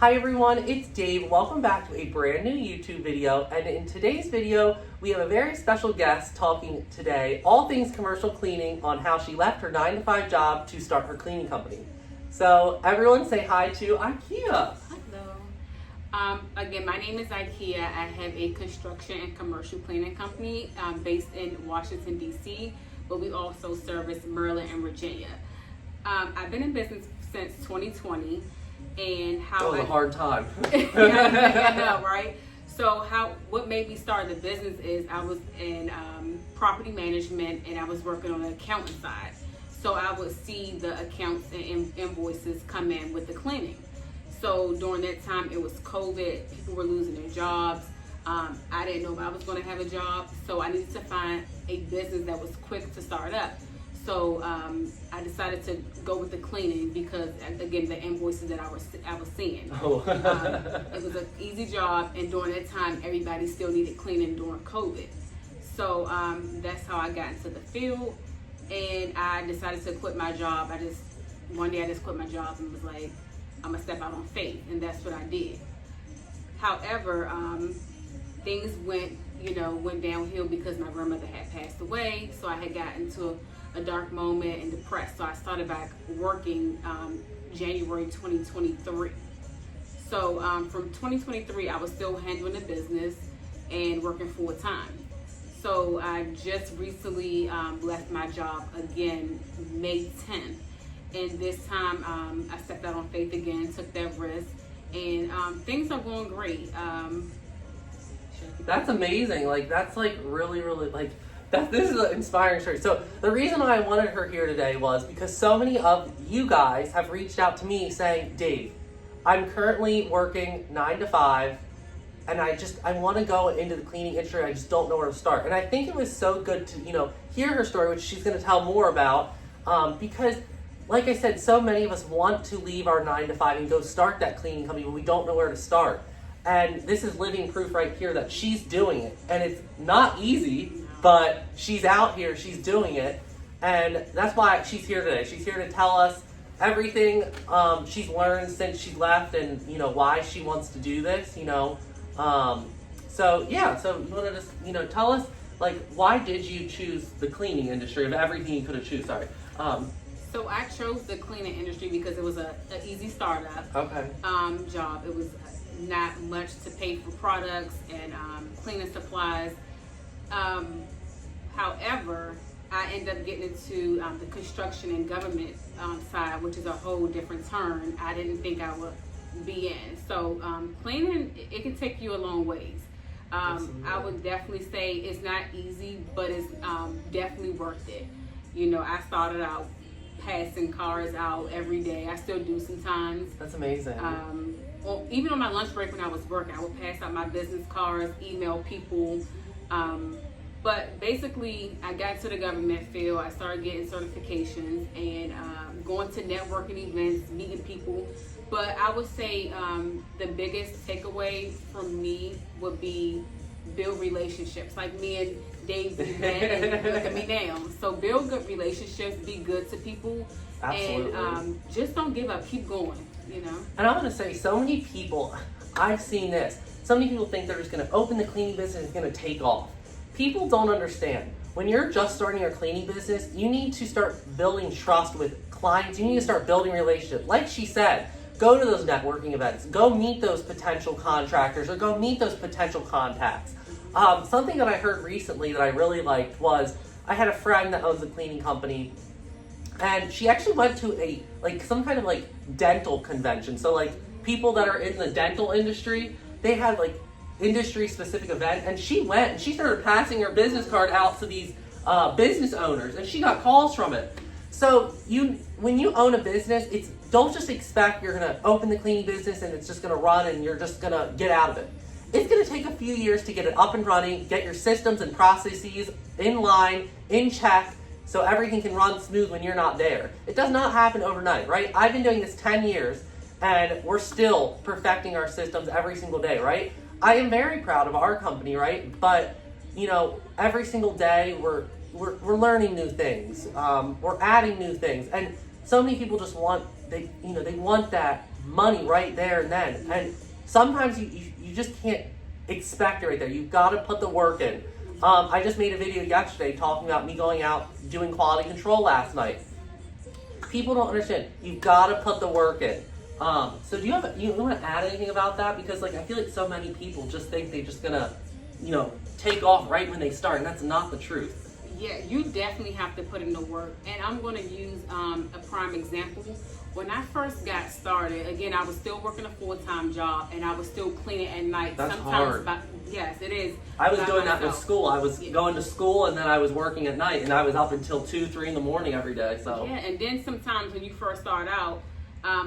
Hi everyone, it's Dave. Welcome back to a brand new YouTube video. And in today's video, we have a very special guest talking today all things commercial cleaning on how she left her 9-to-5 job to start her cleaning company. So everyone say hi to Ikea. Hello. Again, my name is Ikea. I have a construction and commercial cleaning company based in Washington, D.C., but we also service Maryland and Virginia. I've been in business since 2020. And how it was a hard time. I know, right? So what made me start the business is I was in property management and I was working on the accounting side. So I would see the accounts and invoices come in with the cleaning. So during that time, it was COVID. People were losing their jobs. I didn't know if I was going to have a job. So I needed to find a business that was quick to start up. So I decided to go with the cleaning because, again, the invoices that I was seeing. Oh. It was an easy job, and during that time, everybody still needed cleaning during COVID. So that's how I got into the field, and I decided to quit my job. One day I just quit my job and was like, I'm gonna step out on faith, and that's what I did. However, things went downhill because my grandmother had passed away, so I had gotten into a dark moment and depressed. So I started back working January 2023. So from 2023, I was still handling the business and working full time. So I just recently left my job again May 10th. And this time I stepped out on faith again, took that risk, and things are going great. That's amazing. That's really, really this is an inspiring story. So the reason I wanted her here today was because so many of you guys have reached out to me saying, Dave, I'm currently working 9 to 5 and I want to go into the cleaning industry. I just don't know where to start. And I think it was so good to, hear her story, which she's going to tell more about, because like I said, so many of us want to leave our 9 to 5 and go start that cleaning company, but we don't know where to start. And this is living proof right here that she's doing it. And it's not easy, but she's out here, she's doing it, and that's why she's here today. She's here to tell us everything she's learned since she left, and why she wants to do this. So you want to just tell us why did you choose the cleaning industry of everything you could have chosen? Sorry. So I chose the cleaning industry because it was an easy startup. Okay. Job. It was not much to pay for products and cleaning supplies. However, I ended up getting into the construction and government side, which is a whole different turn I didn't think I would be in. So cleaning, it can take you a long ways. I would definitely say it's not easy, but it's definitely worth it. I started out passing cars out every day. I still do sometimes. That's amazing. Even on my lunch break when I was working, I would pass out my business cards, email people. But basically, I got to the government field. I started getting certifications and going to networking events, meeting people. But I would say the biggest takeaway from me would be build relationships. Like me and Dave, we met and look at me now. So build good relationships, be good to people. Absolutely. And just don't give up, keep going, And I'm going to say, so many people, I've seen this, so many people think they're just going to open the cleaning business and it's going to take off. People don't understand. When you're just starting your cleaning business, you need to start building trust with clients. You need to start building relationships. Like she said, go to those networking events. Go meet those potential contractors or go meet those potential contacts. Something that I heard recently that I really liked was I had a friend that owns a cleaning company, and she actually went to some kind of dental convention. So people that are in the dental industry, they had industry specific event, and she went and she started passing her business card out to these business owners, and she got calls from it. So when you own a business, don't just expect you're going to open the cleaning business and it's just going to run and you're just going to get out of it. It's going to take a few years to get it up and running, get your systems and processes in line, in check, so everything can run smooth when you're not there. It does not happen overnight, right? I've been doing this 10 years and we're still perfecting our systems every single day, right? I am very proud of our company, right? But, every single day we're learning new things. We're adding new things. And so many people just want, they want that money right there and then. And sometimes you just can't expect it right there. You've got to put the work in. I just made a video yesterday talking about me going out doing quality control last night. People don't understand. You've got to put the work in. So do you want to add anything about that? Because like I feel like so many people just think they're just gonna, take off right when they start, and that's not the truth. Yeah, you definitely have to put in the work. And I'm going to use a prime example. When I first got started, again, I was still working a full-time job, and I was still cleaning at night. That's sometimes hard. Yes, it is. I was doing that with school. I was going to school, and then I was working at night, and I was up until 2, 3 in the morning every day. So yeah, and then sometimes when you first start out,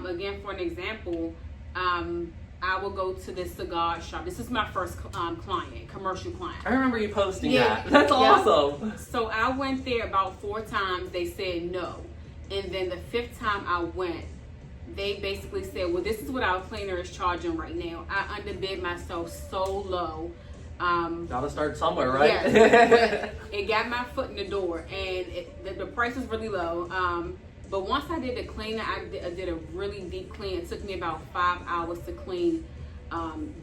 again, for an example, I will go to this cigar shop. This is my first client, commercial client. I remember you posting Yeah. that. That's Yeah. awesome. So I went there about 4 times. They said no. And then the 5th time I went, they basically said, well, this is what our cleaner is charging right now. I underbid myself so low. Gotta start somewhere, right? Yeah. It got my foot in the door, and the price was really low. But once I did the cleaner, I did a really deep clean. It took me about 5 hours to clean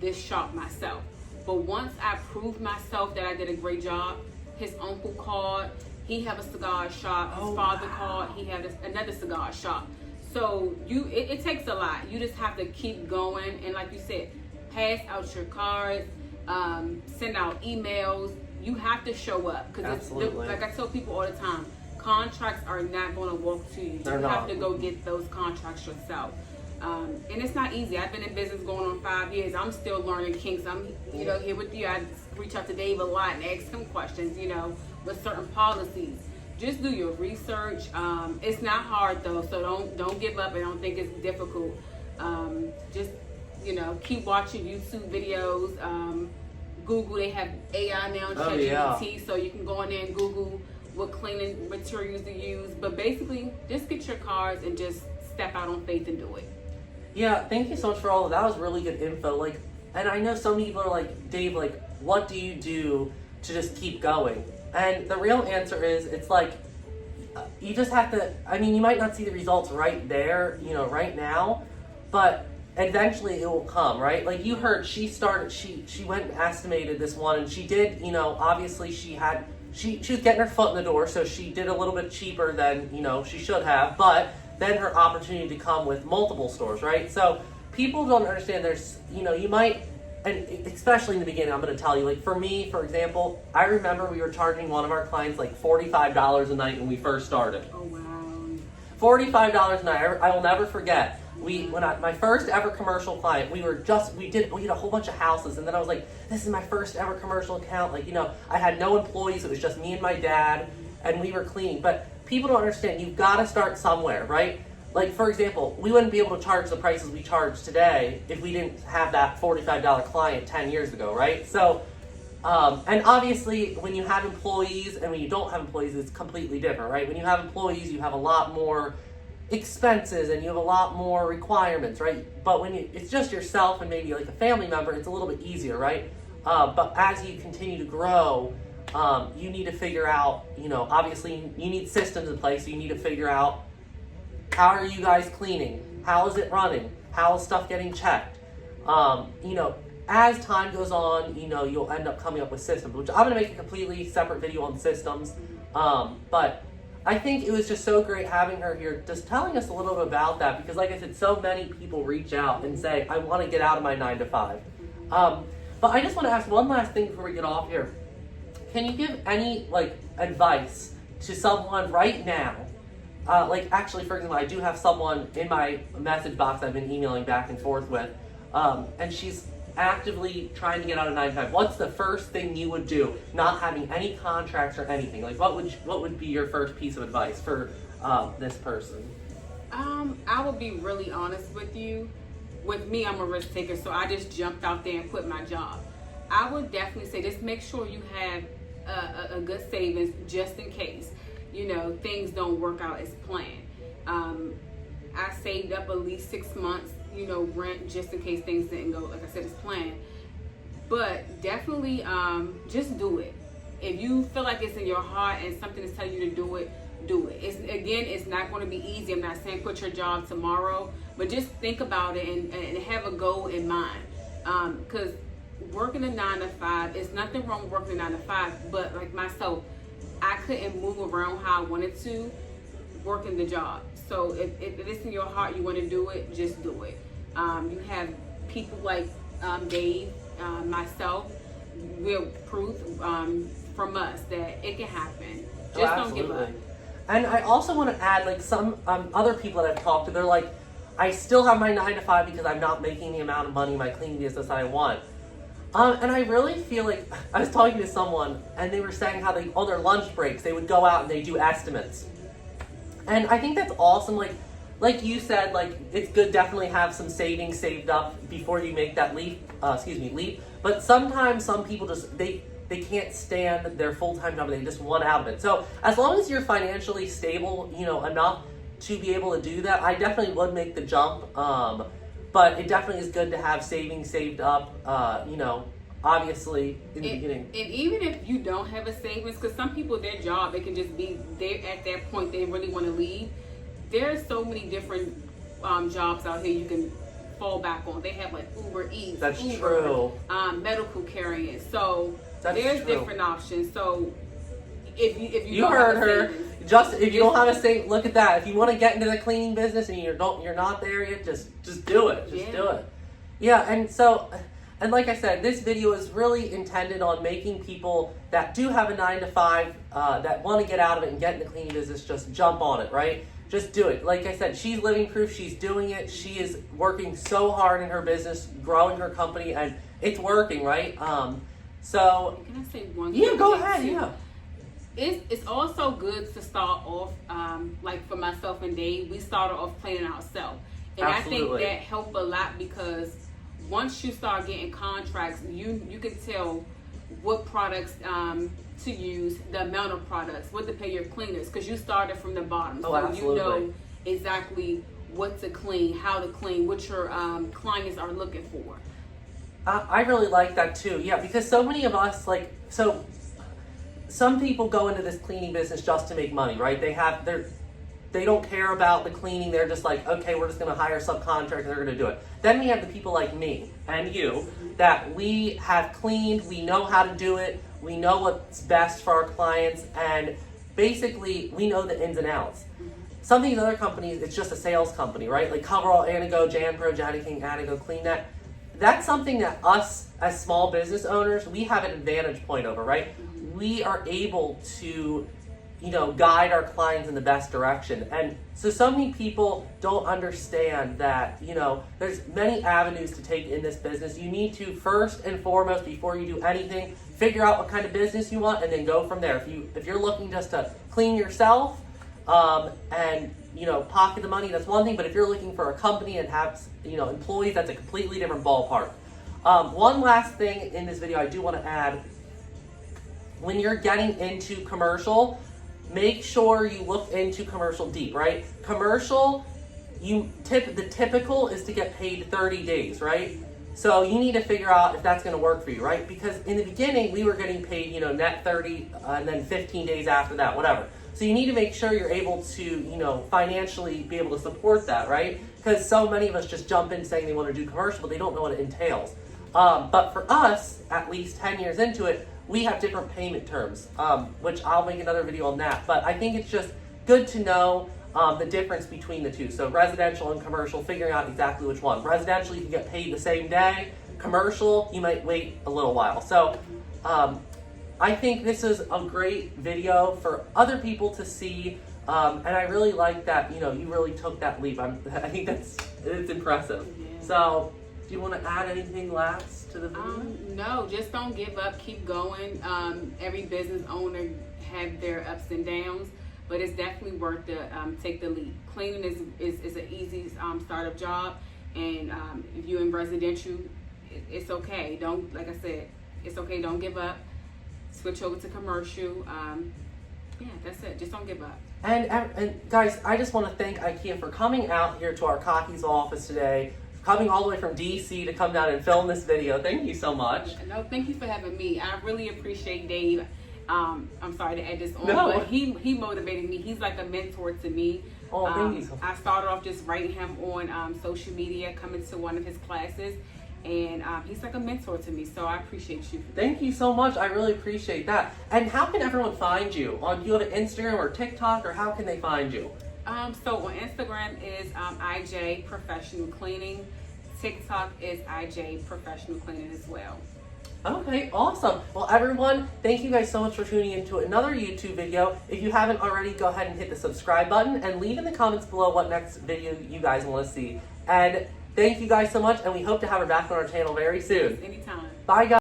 this shop myself. But once I proved myself that I did a great job, his uncle called. He had a cigar shop. His father called. He had another cigar shop. So it takes a lot. You just have to keep going. And like you said, pass out your cards, send out emails. You have to show up. Because like I tell people all the time, contracts are not going to walk to you. You have to go get those contracts yourself. And it's not easy. I've been in business going on 5 years. I'm still learning kinks. I'm here with you. I reach out to Dave a lot and ask him questions, with certain policies. Just do your research. It's not hard though, so don't give up and don't think it's difficult. Just keep watching YouTube videos. Google, they have AI now, ChatGPT, so you can go in there and Google what cleaning materials to use. But basically, just get your cards and just step out on faith and do it. Yeah, thank you so much for all of that. That was really good info. And I know some people are like, Dave, what do you do to just keep going? And the real answer is, it's like, you just have to, you might not see the results right there, right now, but eventually it will come, right? Like you heard, she went and estimated this one, and she did, obviously she was getting her foot in the door, so she did a little bit cheaper than, she should have, but then her opportunity to come with multiple stores, right? So people don't understand there's, you might, and especially in the beginning, I'm going to tell you, for me, for example, I remember we were charging one of our clients $45 a night when we first started. Oh, wow. $45 a night. I will never forget. My first ever commercial client, we did a whole bunch of houses, and then I was like, this is my first ever commercial account. I had no employees. It was just me and my dad, and we were cleaning. But people don't understand. You've got to start somewhere, right? For example, we wouldn't be able to charge the prices we charge today if we didn't have that $45 client 10 years ago, right? So, and obviously when you have employees and when you don't have employees, it's completely different, right? When you have employees, you have a lot more expenses and you have a lot more requirements, right? But when it's just yourself and maybe a family member, it's a little bit easier, right? But as you continue to grow, you need to figure out, obviously you need systems in place, so you need to figure out, how are you guys cleaning? How is it running? How is stuff getting checked? As time goes on, you'll end up coming up with systems, which I'm going to make a completely separate video on systems. But I think it was just so great having her here, just telling us a little bit about that, because like I said, so many people reach out and say, I want to get out of my 9 to 5. But I just want to ask one last thing before we get off here. Can you give any advice to someone right now? Actually, for example, I do have someone in my message box I've been emailing back and forth with, and she's actively trying to get out of 9 to 5. What's the first thing you would do, not having any contracts or anything? What would be your first piece of advice for this person? I will be really honest with you. With me, I'm a risk taker, so I just jumped out there and quit my job. I would definitely say just make sure you have a good savings just in case. Things don't work out as planned. I saved up at least 6 months, rent just in case things didn't go, like I said, as planned. But definitely just do it. If you feel like it's in your heart and something is telling you to do it, do it. It's not going to be easy. I'm not saying quit your job tomorrow, But just think about it and have a goal in mind. Because working a 9 to 5, there's nothing wrong with working a 9 to 5, but like myself, I couldn't move around how I wanted to working the job. So if it's in your heart, you want to do it, just do it. You have people like Dave, myself, we're proof from us that it can happen. Just don't give up. And I also want to add, like, some other people that I've talked to, they're like, I still have my 9 to 5 because I'm not making the amount of money in my cleaning business that I want. And I really feel like, I was talking to someone and they were saying how they, on their lunch breaks, they would go out and they do estimates. And I think that's awesome. Like you said, like, it's good definitely have some savings saved up before you make that leap. But sometimes some people just, they can't stand their full-time job and they just want out of it. So as long as you're financially stable, enough to be able to do that, I definitely would make the jump. But it definitely is good to have savings saved up, obviously in the beginning. And even if you don't have a savings, because some people, their job, it can just be, they're at that point, they really want to leave. There's so many different jobs out here you can fall back on. They have like Uber Eats, That's Uber, true. Medical carrying. So That's there's true. different options. So if you don't heard have a her. savings, Just if you don't have a save, look at that. If you want to get into the cleaning business and you're not there yet, just do it. Just do it. Yeah, and like I said, this video is really intended on making people that do have a 9 to 5 that want to get out of it and get in the cleaning business, just jump on it, right? Just do it. Like I said, she's living proof. She's doing it. She is working so hard in her business, growing her company, and it's working, right? So can I say one? Yeah, go thing ahead. too? Yeah. It's also good to start off, like for myself and Dave, we started off planning ourselves. And Absolutely. I think that helped a lot because once you start getting contracts, you can tell what products to use, the amount of products, what to pay your cleaners, because you started from the bottom. Oh, so absolutely. you know exactly what to clean, how to clean, what your clients are looking for. I really like that too. Yeah, because so many of us, some people go into this cleaning business just to make money, right? They don't care about the cleaning. They're just like, okay, we're just going to hire a subcontractor. They're going to do it. Then we have the people like me and you that we have cleaned. We know how to do it. We know what's best for our clients, and basically we know the ins and outs. Some of these other companies, it's just a sales company, right? Like Coverall, Anago, Janpro, Jadiking, Anago, CleanNet. That's something that us as small business owners, we have an advantage point over, right? We are able to, guide our clients in the best direction. And so many people don't understand that, there's many avenues to take in this business. You need to first and foremost, before you do anything, figure out what kind of business you want and then go from there. If you're looking just to clean yourself and pocket the money, that's one thing. But if you're looking for a company and have employees, that's a completely different ballpark. One last thing in this video I do want to add: when you're getting into commercial, make sure you look into commercial deep, right? Commercial, the typical is to get paid 30 days, right? So you need to figure out if that's going to work for you, right? Because in the beginning, we were getting paid, net 30, and then 15 days after that, whatever. So you need to make sure you're able to, financially be able to support that, right? Because so many of us just jump in saying they want to do commercial, but they don't know what it entails. But for us, at least 10 years into it, we have different payment terms, which I'll make another video on that. But I think it's just good to know the difference between the two. So residential and commercial, figuring out exactly which one. Residential, you can get paid the same day. Commercial, you might wait a little while. So I think this is a great video for other people to see. And I really like that, you really took that leap. I think it's impressive. Yeah. So do you want to add anything last to the video? No, just don't give up. Keep going. Every business owner have their ups and downs, but it's definitely worth to take the leap. Cleaning is an easy startup job, and if you're in residential, it's okay. Like I said, it's okay. Don't give up. Switch over to commercial. Yeah, that's it. Just don't give up. And guys, I just want to thank Ikea for coming out here to our Cocky's office today, coming all the way from DC to come down and film this video. Thank you so much. No, thank you for having me. I really appreciate Dave. I'm sorry to add this on, No. but he motivated me. He's like a mentor to me. Oh, thank you so much. I started off just writing him on social media, coming to one of his classes, and he's like a mentor to me, so I appreciate you. Thank you so much. I really appreciate that. And how can everyone find you? Do you have an Instagram or TikTok, or how can they find you? So on Instagram is IJ Professional Cleaning. TikTok is IJ Professional Cleaning as well. Okay, awesome. Well, everyone, thank you guys so much for tuning into another YouTube video. If you haven't already, go ahead and hit the subscribe button and leave in the comments below what next video you guys want to see. And thank you guys so much, and we hope to have her back on our channel very soon. Anytime. Bye, guys.